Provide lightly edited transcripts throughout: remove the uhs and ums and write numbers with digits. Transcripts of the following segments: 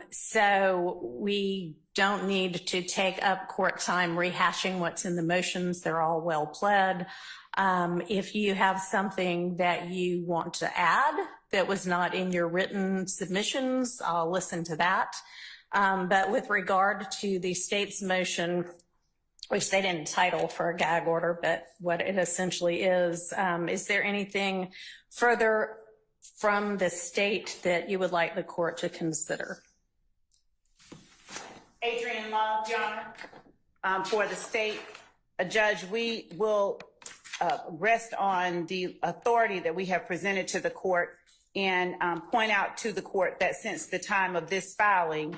So we don't need to take up court time rehashing what's in the motions. They're all well pled. If you have something that you want to add that was not in your written submissions, I'll listen to that. But with regard to the state's motion, which they didn't title for a gag order, but what it essentially is there anything further from the state that you would like the court to consider? Adriane Love, Your Honor. For the state, Judge, we will rest on the authority that we have presented to the court and point out to the court that since the time of this filing,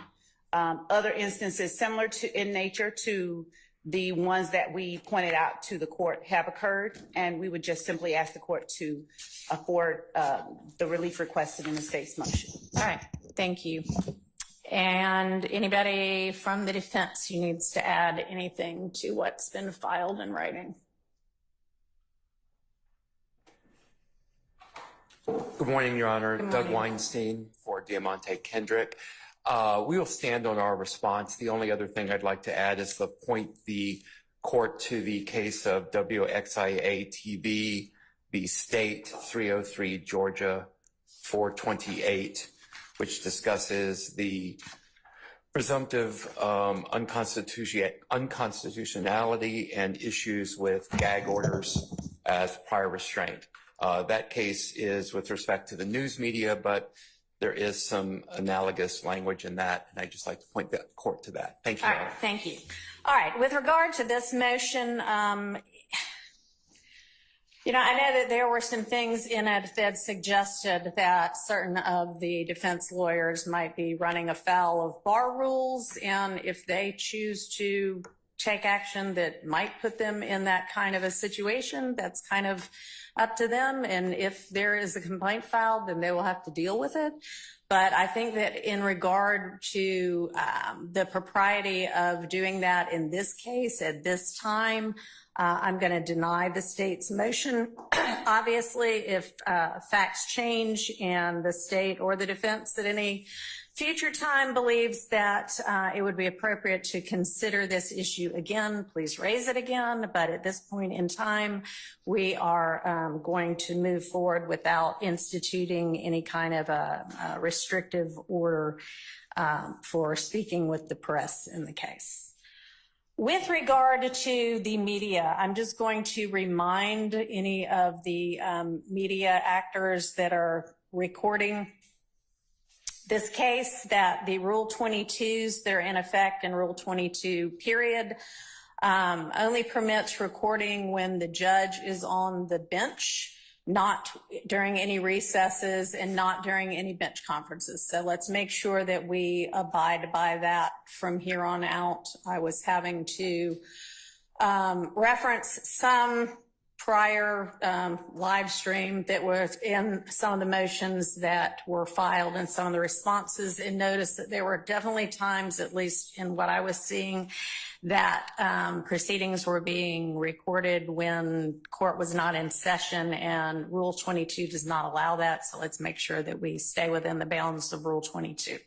other instances similar to in nature to the ones that we pointed out to the court have occurred, and we would just simply ask the court to afford the relief requested in the state's motion. All right, thank you. And anybody from the defense who needs to add anything to what's been filed in writing? Good morning, Your Honor. Good Doug morning. Weinstein for Diamante Kendrick. We will stand on our response. The only other thing I'd like to add is to point the court to the case of WXIA TV, the state 303 Georgia 428, which discusses the presumptive unconstitutionality and issues with gag orders as prior restraint. That case is with respect to the news media, but there is some analogous language in that, and I'd just like to point the court to that. Thank you. All right, thank you. All right, with regard to this motion, you know, I know that there were some things in it that suggested that certain of the defense lawyers might be running afoul of bar rules, and if they choose to take action that might put them in that kind of a situation, that's kind of up to them. And if there is a complaint filed, then they will have to deal with it. But I think that in regard to the propriety of doing that in this case at this time, I'm going to deny the state's motion. Obviously, if facts change and the state or the defense at any future time believes that it would be appropriate to consider this issue again, please raise it again. But at this point in time, we are going to move forward without instituting any kind of a restrictive order for speaking with the press in the case. With regard to the media, I'm just going to remind any of the media actors that are recording this case that the Rule 22s, they're in effect in Rule 22 period, only permits recording when the judge is on the bench, not during any recesses and not during any bench conferences. So let's make sure that we abide by that from here on out. I was having to reference some prior live stream that was in some of the motions that were filed and some of the responses, and notice that there were definitely times, at least in what I was seeing, that proceedings were being recorded when court was not in session, and Rule 22 does not allow that. So let's make sure that we stay within the bounds of Rule 22.